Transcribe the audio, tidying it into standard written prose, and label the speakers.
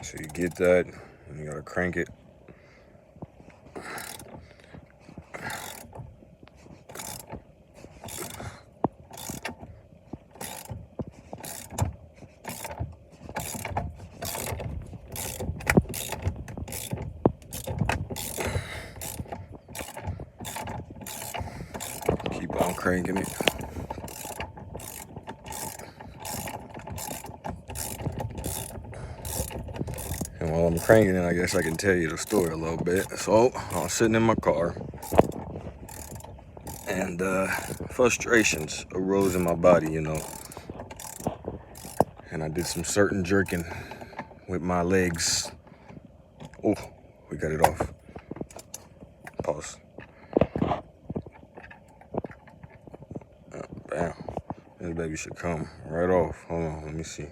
Speaker 1: So you get that, and you gotta crank it. Keep on cranking it. And while I'm cranking it, I guess I can tell you the story a little bit. So I was sitting in my car, and frustrations arose in my body, you know. And I did some certain jerking with my legs. Oh, we got it off. Pause. Bam. This baby should come right off. Hold on, let me see.